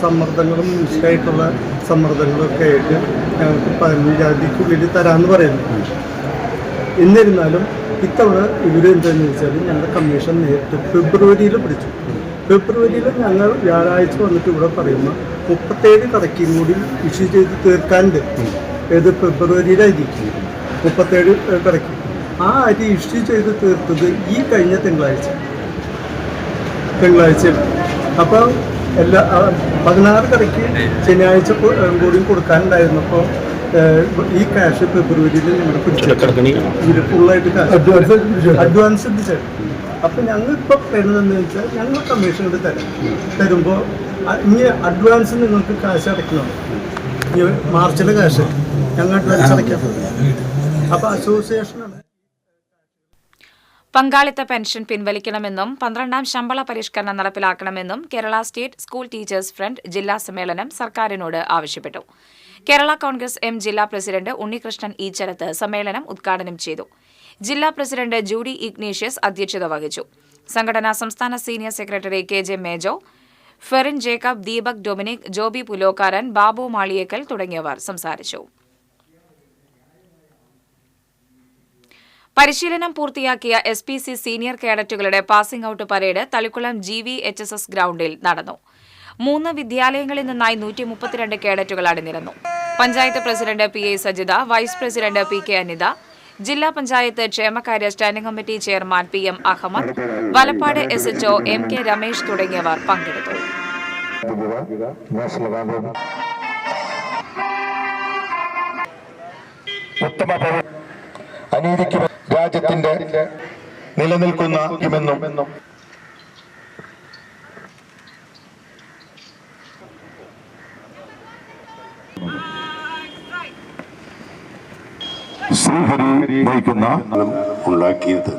സമ്മർദ്ദങ്ങളും നിശ്ചയമായിട്ടുള്ള സമ്മർദ്ദങ്ങളൊക്കെ ആയിട്ട് ഞങ്ങൾക്ക് 15-ാം തീയതിക്കുള്ളിൽ തരാമെന്ന് പറയുന്നു. എന്നിരുന്നാലും ഇത്തവണ ഇവരെന്താണെന്ന് വെച്ചാൽ ഞങ്ങളുടെ കമ്മീഷൻ നേരിട്ട് ഫെബ്രുവരിയിൽ പിടിച്ചു. ഫെബ്രുവരിയിൽ ഞങ്ങൾ വ്യാഴാഴ്ച വന്നിട്ട് ഇവിടെ പറയുമ്പോൾ 37 കടക്കും കൂടി ഇഷ്യൂ ചെയ്ത് തീർക്കാനുണ്ട്. ഏത് ഫെബ്രുവരിയിലായിരിക്കും 37 കടക്കും. ആ അരി ഇഷ്യൂ ചെയ്ത് തീർത്തത് ഈ കഴിഞ്ഞ തിങ്കളാഴ്ച. അപ്പോൾ എല്ലാ 16 കടയ്ക്ക് ശനിയാഴ്ച കൂടി കൊടുക്കാനുണ്ടായിരുന്നപ്പോൾ ഈ ക്യാഷ് ഫെബ്രുവരിയിൽ ഞങ്ങൾ പിടിച്ചെടുക്കണം. ഫുള്ളായിട്ട് അഡ്വാൻസ് പിടിച്ചത്. അപ്പം ഞങ്ങൾ ഇപ്പോൾ പറയുന്നതെന്ന് വെച്ചാൽ ഞങ്ങൾ കമ്മീഷൻ തരുമ്പോൾ ഇനി അഡ്വാൻസ് നിങ്ങൾക്ക് കാശ് അടയ്ക്കണം. ഈ മാർച്ചിലെ കാശ് ഞങ്ങൾ അഡ്വാൻസ് അടയ്ക്കാം. അപ്പോൾ അസോസിയേഷനാണ്. പങ്കാളിത്ത പെൻഷൻ പിൻവലിക്കണമെന്നും 12ാം ശമ്പള പരിഷ്കരണം നടപ്പിലാക്കണമെന്നും Kerala state school teachers front ജില്ലാ സമ്മേളനം സർക്കാരിനോട് ആവശ്യപ്പെട്ടു. കേരള കോൺഗ്രസ് M ജില്ലാ പ്രസിഡന്റ് ഉണ്ണികൃഷ്ണൻ ഈച്ചരത്ത് സമ്മേളനം ഉദ്ഘാടനം ചെയ്തു. ജില്ലാ പ്രസിഡന്റ് ജൂഡി ഇഗ്നേഷ്യസ് അധ്യക്ഷത വഹിച്ചു. സംഘടനാ സംസ്ഥാന senior secretary KJ Mejo, Ferin Jacob, Deepak Dominic, Joby Pulokkaran, Babu Maliyekkal തുടങ്ങിയവർ സംസാരിച്ചു. പരിശീലനം പൂർത്തിയാക്കിയ SPC സീനിയർ കേഡറ്റുകളുടെ passing out parade Thalikulam GVHSS ഗ്രൌണ്ടിൽ നടന്നു. 3 വിദ്യാലയങ്ങളിൽ നിന്നായി 132 കേഡറ്റുകൾ അണിനിരന്നു. Panchayat president PA Sajitha, vice president PK Anitha, ജില്ലാ പഞ്ചായത്ത് ക്ഷേമകാര്യ standing committee chairman PM Ahammed, Valappad SHO MK Ramesh തുടങ്ങിയവർ പങ്കെടുത്തു. അനീതിക്ക് രാജ്യത്തിന്റെ നിലനിൽക്കുമെന്നും ശ്രീഹരി നയിക്കുന്ന ഉണ്ടാക്കിയത്.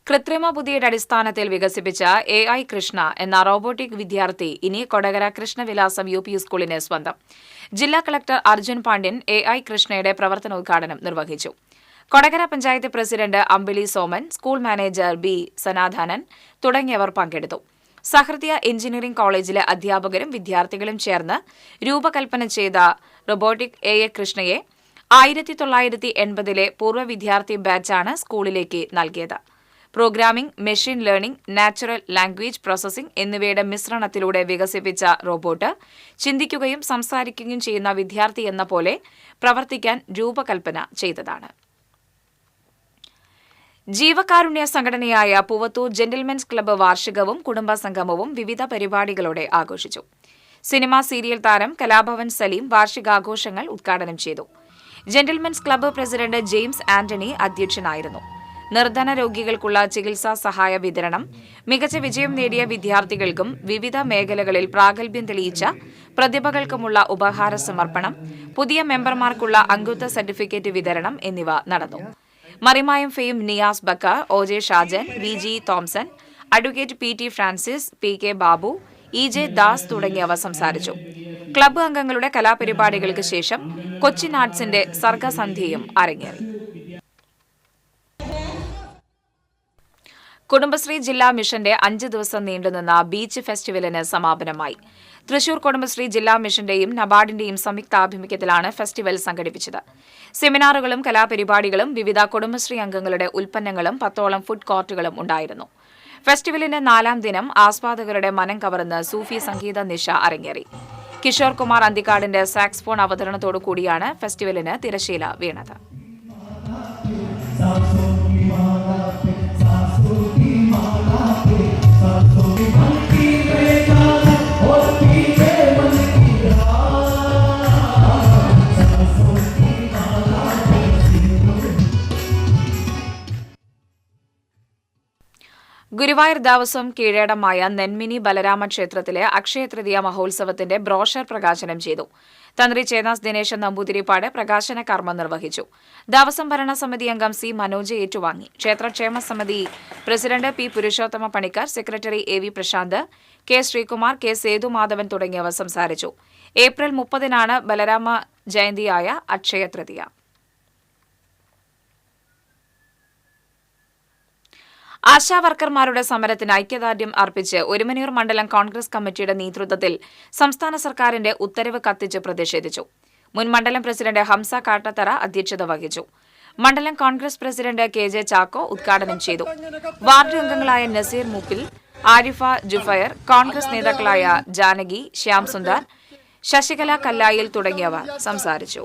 കൃത്രിമ ബുദ്ധിയുടെ അടിസ്ഥാനത്തിൽ വികസിപ്പിച്ച AI കൃഷ്ണ എന്ന റോബോട്ടിക് വിദ്യാർത്ഥി ഇനി കൊടകര കൃഷ്ണവിലാസം UP സ്കൂളിന് സ്വന്തം. ജില്ലാ കളക്ടർ അർജുൻ പാണ്ഡ്യൻ AI കൃഷ്ണയുടെ പ്രവർത്തനോദ്ഘാടനം നിർവഹിച്ചു. കൊടകര പഞ്ചായത്ത് പ്രസിഡന്റ് അമ്പിളി സോമൻ, സ്കൂൾ മാനേജർ B. സനാഥാനൻ തുടങ്ങിയവർ പങ്കെടുത്തു. സഹൃദയ എഞ്ചിനീയറിംഗ് കോളേജിലെ അധ്യാപകരും വിദ്യാർത്ഥികളും ചേർന്ന് രൂപകൽപ്പന ചെയ്ത റോബോട്ടിക് AI കൃഷ്ണയെ 1980-ലെ പൂർവ്വ വിദ്യാർത്ഥി ബാച്ചാണ് സ്കൂളിലേക്ക് നൽകിയത്. Programming, machine learning, natural language processing എന്നിവയുടെ മിശ്രണത്തിലൂടെ വികസിപ്പിച്ച റോബോട്ട് ചിന്തിക്കുകയും സംസാരിക്കുകയും ചെയ്യുന്ന വിദ്യാർത്ഥി എന്ന പോലെ പ്രവർത്തിക്കാൻ രൂപകൽപ്പന ചെയ്തതാണ്. ജീവകാരുണ്യ സംഘടനയായ പൂവത്തൂർ ജെന്റിൽമെൻസ് ക്ലബ്ബ് വാർഷികവും കുടുംബസംഗമവും വിവിധ പരിപാടികളോടെ ആഘോഷിച്ചു. സിനിമാ സീരിയൽ താരം കലാഭവൻ സലീം വാർഷികാഘോഷങ്ങൾ ഉദ്ഘാടനം ചെയ്തു. Gentlemen's club president James Antony അധ്യക്ഷനായിരുന്നു. നിർധന രോഗികൾക്കുള്ള ചികിത്സാ സഹായ വിതരണം, മികച്ച വിജയം നേടിയ വിദ്യാർത്ഥികൾക്കും വിവിധ മേഖലകളിൽ പ്രാഗൽഭ്യം തെളിയിച്ച പ്രതിഭകൾക്കുമുള്ള ഉപഹാര സമർപ്പണം, പുതിയ മെമ്പർമാർക്കുള്ള അംഗത്വ സർട്ടിഫിക്കറ്റ് വിതരണം എന്നിവ നടന്നു. Marimayam fame Niyas Bakkar, OJ Shajan, VG Thomson, advocate PT Francis, PK Babu, EJ Das തുടങ്ങിയവർ സംസാരിച്ചു. ക്ലബ്ബ് അംഗങ്ങളുടെ കലാപരിപാടികൾക്ക് ശേഷം കൊച്ചിൻ ആർട്സിന്റെ സർഗസന്ധ്യയും അരങ്ങേറി. കുടുംബശ്രീ ജില്ലാ മിഷന്റെ 5 ദിവസം നീണ്ടുനിന്ന ബീച്ച് ഫെസ്റ്റിവലിന് സമാപനമായി. തൃശൂർ കുടുംബശ്രീ ജില്ലാ മിഷന്റെയും നബാർഡിന്റെയും സംയുക്താഭിമുഖ്യത്തിലാണ് ഫെസ്റ്റിവൽ സംഘടിപ്പിച്ചത്. സെമിനാറുകളും കലാപരിപാടികളും വിവിധ കുടുംബശ്രീ അംഗങ്ങളുടെ ഉൽപ്പന്നങ്ങളും 10ഓളം ഫുഡ് കോർട്ടുകളും ഉണ്ടായിരുന്നു. ഫെസ്റ്റിവലിന്റെ 4ാം ദിനം ആസ്വാദകരുടെ മനം കവർന്ന് സൂഫി സംഗീത നിശ അരങ്ങേറി. കിഷോർ കുമാർ അന്തിക്കാടിന്റെ സാക്സ്ഫോൺ അവതരണത്തോടുകൂടിയാണ് ഫെസ്റ്റിവലിന് തിരശീല വീണത്. ഗുരുവായൂർ ദേവസ്വം കീഴടമായ നെന്മിനി ബലരാമ ക്ഷേത്രത്തിലെ അക്ഷയതൃതീയ മഹോത്സവത്തിന്റെ ബ്രോഷർ പ്രകാശനം ചെയ്തു. തന്ത്രി ചേന്നാസ് ദിനേശൻ നമ്പൂതിരിപ്പാട് പ്രകാശന കർമ്മം നിർവഹിച്ചു. ദേവസ്വം ഭരണസമിതി അംഗം C. മനോജ് ഏറ്റുവാങ്ങി. ക്ഷേത്രക്ഷേമ സമിതി president P. Purushothama Panicker, secretary AV Prashanth, K. Sreekumar, K. Sethumadhavan തുടങ്ങിയവർ സംസാരിച്ചു. ഏപ്രിൽ 30-നാണ് ബലരാമ ജയന്തിയായ അക്ഷയതൃതീയ. ആശാവർക്കർമാരുടെ സമരത്തിന് ഐക്യദാർഢ്യം അർപ്പിച്ച് ഒരുമനൂർ മണ്ഡലം കോൺഗ്രസ് കമ്മിറ്റിയുടെ നേതൃത്വത്തിൽ സംസ്ഥാന സർക്കാരിന്റെ ഉത്തരവ് കത്തിച്ച് പ്രതിഷേധിച്ചു. മുൻ മണ്ഡലം പ്രസിഡന്റ് ഹംസ കാട്ടത്തറ അധ്യക്ഷത വഹിച്ചു. മണ്ഡലം കോൺഗ്രസ് പ്രസിഡന്റ് KJ ചാക്കോ ഉദ്ഘാടനം ചെയ്തു. വാർഡ് അംഗങ്ങളായ നസീർ മൂപ്പിൽ, ആരിഫ ജുഫയർ, കോൺഗ്രസ് നേതാക്കളായ ജാനകി, ശ്യാം സുന്ദർ, ശശികല കല്ലായിൽ തുടങ്ങിയവർ സംസാരിച്ചു.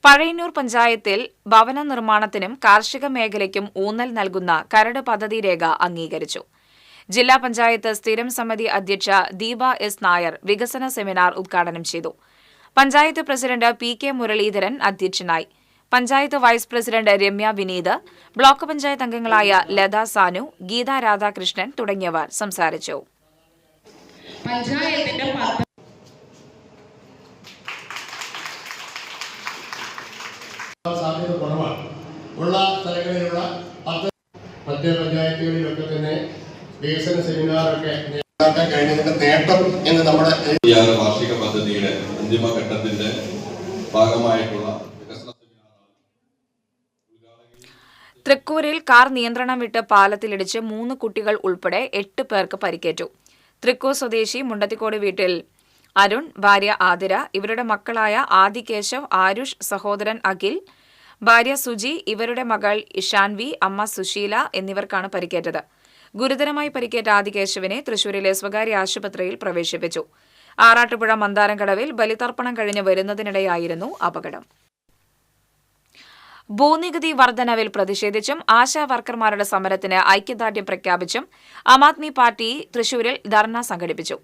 പഴയന്നൂർ പഞ്ചായത്തിൽ ഭവന നിർമ്മാണത്തിനും കാർഷിക മേഖലയ്ക്കും ഊന്നൽ നൽകുന്ന കരട് പദ്ധതി രേഖ അംഗീകരിച്ചു. ജില്ലാ പഞ്ചായത്ത് സ്ഥിരം സമിതി അധ്യക്ഷ ദീപ S. നായർ വികസന സെമിനാർ ഉദ്ഘാടനം ചെയ്തു. പഞ്ചായത്ത് പ്രസിഡന്റ് PK മുരളീധരൻ അധ്യക്ഷനായി. Panchayat vice president Ramya Vineeth, block panchayat അംഗങ്ങളായ ലത സാനു, ഗീത രാധാകൃഷ്ണൻ തുടങ്ങിയവർ സംസാരിച്ചു. സാധ്യത കുറവാണ്. ഉള്ള സ്ഥലങ്ങളിലുള്ള മറ്റ് പഞ്ചായത്തുകളിലൊക്കെ തന്നെ വികസന സെമിനാറൊക്കെ കഴിഞ്ഞതിന്റെ നേട്ടം എന്ന് നമ്മുടെ വാർഷിക പദ്ധതിയുടെ അന്തിമഘട്ടത്തിന്റെ ഭാഗമായിട്ടുള്ള തൃക്കൂരിൽ കാർ നിയന്ത്രണം വിട്ട് പാലത്തിലിടിച്ച് 3 കുട്ടികൾ ഉൾപ്പെടെ 8 പേർക്ക് പരിക്കേറ്റു. തൃക്കൂർ സ്വദേശി മുണ്ടത്തിക്കോട് വീട്ടിൽ അരുൺ, ഭാര്യ ആതിര, ഇവരുടെ മക്കളായ ആദി കേശവ്, ആരുഷ്, സഹോദരൻ അഖിൽ, ഭാര്യ സുജി, ഇവരുടെ മകൾ ഇഷാൻവി, അമ്മ സുശീല എന്നിവർക്കാണ് പരിക്കേറ്റത്. ഗുരുതരമായി പരിക്കേറ്റ ആദി കേശവിനെ തൃശൂരിലെ സ്വകാര്യ ആശുപത്രിയിൽ പ്രവേശിപ്പിച്ചു. ആറാട്ടുപുഴ മന്ദാരംകടവിൽ ബലിതർപ്പണം കഴിഞ്ഞ് വരുന്നതിനിടെയായിരുന്നു അപകടം. ഭൂനികുതി വർധനവിൽ പ്രതിഷേധിച്ചും ആശാ വർക്കർമാരുടെ സമരത്തിന് ഐക്യദാർഢ്യം പ്രഖ്യാപിച്ചും ആം ആദ്മി പാർട്ടി തൃശൂരിൽ ധർണ സംഘടിപ്പിച്ചു.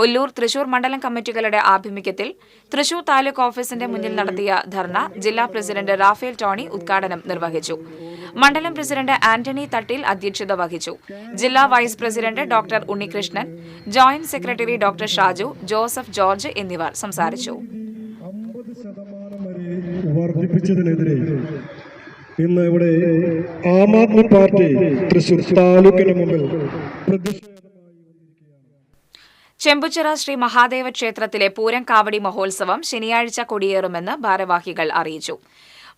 ഒല്ലൂർ, തൃശൂർ മണ്ഡലം കമ്മിറ്റികളുടെ ആഭിമുഖ്യത്തിൽ തൃശൂർ താലൂക്ക് ഓഫീസിന്റെ മുന്നിൽ നടത്തിയ ധർണ ജില്ലാ പ്രസിഡന്റ് റാഫേൽ ടോണി ഉദ്ഘാടനം നിർവഹിച്ചു. മണ്ഡലം പ്രസിഡന്റ് ആന്റണി തട്ടിൽ അധ്യക്ഷത വഹിച്ചു. ജില്ലാ vice president doctor Unnikrishnan, joint secretary doctor Shaju, Joseph George എന്നിവർ സംസാരിച്ചു. വർദ്ധിപ്പിച്ചതിനെതിരെ ഇന്ന് ഇവിടെ ആം ആദ്മി പാർട്ടി തൃശൂർ താലൂക്കിന് മുമ്പിൽ ചെമ്പുച്ചിറ ശ്രീ മഹാദേവ ക്ഷേത്രത്തിലെ പൂരം കാവടി മഹോത്സവം ശനിയാഴ്ച കൊടിയേറുമെന്ന് ഭാരവാഹികൾ അറിയിച്ചു.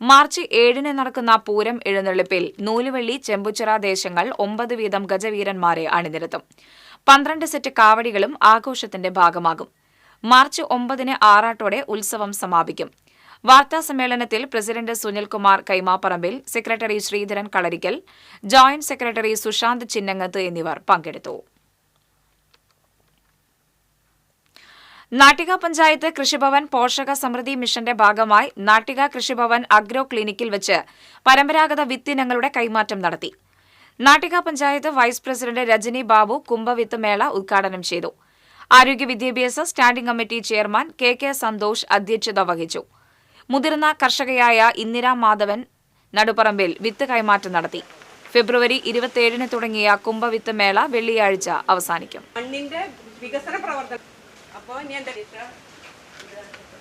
മാർച്ച് 7-ന് നടക്കുന്ന പൂരം എഴുന്നള്ളിപ്പിൽ നൂലുവള്ളി, ചെമ്പുച്ചിറ ദേശങ്ങൾ 9 വീതം ഗജവീരന്മാരെ അണിനിരത്തും. 12 സെറ്റ് കാവടികളും ആഘോഷത്തിന്റെ ഭാഗമാകും. മാർച്ച് 9-ന് ആറാട്ടോടെ ഉത്സവം സമാപിക്കും. വാർത്താസമ്മേളനത്തിൽ പ്രസിഡന്റ് സുനിൽകുമാർ കൈമാപ്പറമ്പിൽ, സെക്രട്ടറി ശ്രീധരൻ കളരിക്കൽ, ജോയിന്റ് സെക്രട്ടറി സുശാന്ത് ചിന്നങ്ങത്ത് എന്നിവർ പങ്കെടുത്തു. നാട്ടിക പഞ്ചായത്ത് കൃഷിഭവൻ പോഷക സമൃദ്ധി മിഷന്റെ ഭാഗമായി നാട്ടിക കൃഷിഭവൻ അഗ്രോ ക്ലിനിക്കിൽ വെച്ച് പരമ്പരാഗത വിത്തിനങ്ങളുടെ കൈമാറ്റം നടത്തി. നാട്ടിക പഞ്ചായത്ത് വൈസ് പ്രസിഡന്റ് രജനി ബാബു കുംഭവിത്ത് മേള ഉദ്ഘാടനം ചെയ്തു. ആരോഗ്യ വിദ്യാഭ്യാസ standing committee chairman K Santhosh അധ്യക്ഷത വഹിച്ചു. മുതിർന്ന കർഷകയായ ഇന്ദിരാ മാധവൻ നടുപ്പറമ്പിൽ വിത്ത് കൈമാറ്റം നടത്തി. ഫെബ്രുവരി 27-ന് തുടങ്ങിയ കുംഭവിത്ത് മേള വെള്ളിയാഴ്ച അവസാനിക്കും. മണ്ണിന്റെ വികസന പ്രവർത്തനം അപ്പോൾ ഇനി എന്താ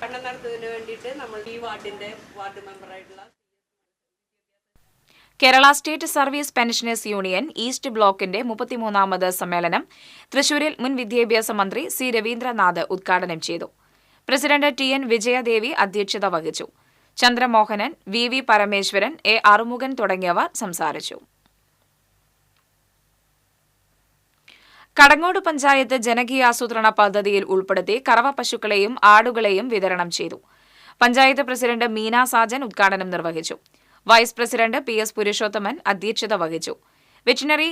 പഠനം നടത്തുന്നതിന് വേണ്ടിയിട്ട് നമ്മൾ ഈ വാർഡ് മെമ്പറായിട്ടുള്ള Kerala state service pensioners union east ബ്ലോക്കിന്റെ 33ാമത് സമ്മേളനം തൃശൂരിൽ മുൻ വിദ്യാഭ്യാസ മന്ത്രി സി രവീന്ദ്രനാഥ് ഉദ്ഘാടനം ചെയ്തു. പ്രസിഡന്റ് TN വിജയദേവി അധ്യക്ഷത വഹിച്ചു. ചന്ദ്രമോഹനൻ, VV പരമേശ്വരൻ, A അറുമുഖൻ തുടങ്ങിയവർ സംസാരിച്ചു. കടങ്ങോട് പഞ്ചായത്ത് ജനകീയാസൂത്രണ പദ്ധതിയിൽ ഉൾപ്പെടുത്തി കറവ പശുക്കളെയും ആടുകളെയും വിതരണം ചെയ്തു. പഞ്ചായത്ത് പ്രസിഡന്റ് മീന സാജൻ ഉദ്ഘാടനം നിർവഹിച്ചു. വൈസ് പ്രസിഡന്റ് PS പുരുഷോത്തമൻ അധ്യക്ഷത വഹിച്ചു. Veterinary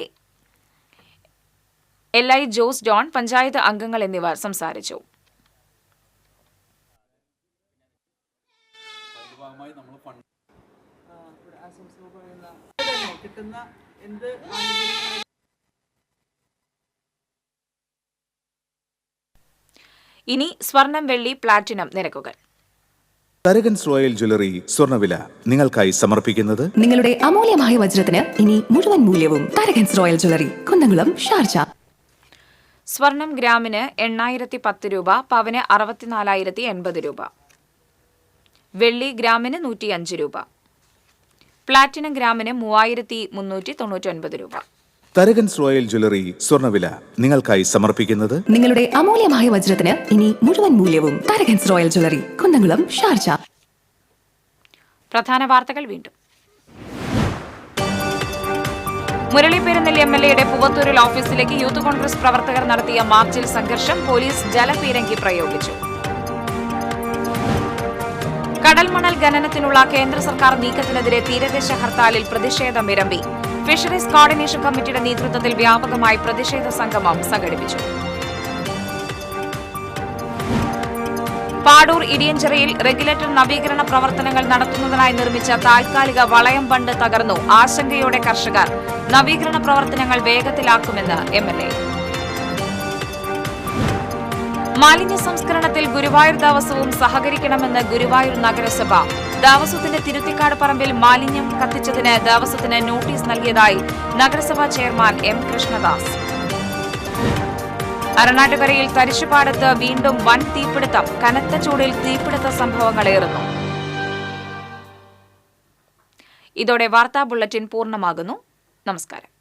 LI Jose John, panchayat അംഗങ്ങൾ എന്നിവർ സംസാരിച്ചു. ഇനി സ്വർണം, വെള്ളി, പ്ലാറ്റിനം നിരക്കുകൾ. തരകൻസ് റോയൽ ജ്വല്ലറി സ്വർണ്ണവില നിങ്ങൾക്കായി സമർപ്പിക്കുന്നത് നിങ്ങളുടെ അമൂല്യമായ വജ്രത്തിന് ഇനി മുഴുവൻ മൂല്യവും Tharakans royal jewellery, Kunnamkulam, Sharjah. സ്വർണം ഗ്രാമിന് 8010 രൂപ, പവന് 64,080 രൂപ. വെള്ളി ഗ്രാമിന് 105 രൂപ. പ്ലാറ്റിനം ഗ്രാമിന് 3399 രൂപ. തരകൻസ് റോയൽ ജ്വല്ലറി സ്വർണ്ണവില നിങ്ങൾക്കായി സമർപ്പിക്കുന്നത് നിങ്ങളുടെ അമൂല്യമായ വജ്രത്തിന് ഇനി മുഴുവൻ മൂല്യവും Tharakans royal jewellery, Kunnamkulam, Sharjah. പ്രധാന വാർത്തകൾ വീണ്ടും. മുരളി പെരുന്നെല്ലി MLAയുടെ പൂവത്തൂരിൽ ഓഫീസിലേക്ക് യൂത്ത് കോൺഗ്രസ് പ്രവർത്തകർ നടത്തിയ മാർച്ചിൽ സംഘർഷം, പോലീസ് ജലപീരങ്കി പ്രയോഗിച്ചു. കടൽമണൽ ഖനനത്തിനുള്ള കേന്ദ്ര സർക്കാർ നീക്കത്തിനെതിരെ തീരദേശ ഹർത്താലിൽ പ്രതിഷേധമിരമ്പി. ഫിഷറീസ് കോർഡിനേഷൻ കമ്മിറ്റിയുടെ നേതൃത്വത്തിൽ വ്യാപകമായി പ്രതിഷേധ സംഗമം സംഘടിപ്പിച്ചു. പാടൂർ ഇടിയഞ്ചിറയിൽ റെഗുലേറ്റർ നവീകരണ പ്രവർത്തനങ്ങൾ നടത്തുന്നതിനായി നിർമ്മിച്ച താൽക്കാലിക വളയം ബണ്ട് തകർന്നു. ആശങ്കയോടെ കർഷകർ. നവീകരണ പ്രവർത്തനങ്ങൾ വേഗത്തിലാക്കുമെന്ന് MLA. മാലിന്യ സംസ്കരണത്തിൽ ഗുരുവായൂർ ദേവസ്വവും സഹകരിക്കണമെന്ന് ഗുരുവായൂർ നഗരസഭ. ദേവസ്വത്തിന്റെ തിരുത്തിക്കാട് പറമ്പിൽ മാലിന്യം കത്തിച്ചതിന് ദേവസ്വത്തിന് നോട്ടീസ് നൽകിയതായി നഗരസഭാ ചെയർമാൻ M കൃഷ്ണദാസ്. അരണാട്ടുകരയിൽ തരിശുപാടത്ത് വീണ്ടും വൻ തീപിടുത്തം. കനത്ത ചൂടിൽ തീപിടുത്ത സംഭവങ്ങളേറുന്നു. ഇതോടെ വാർത്താ ബുള്ളറ്റിൻ പൂർണ്ണമാകുന്നു. നമസ്കാരം.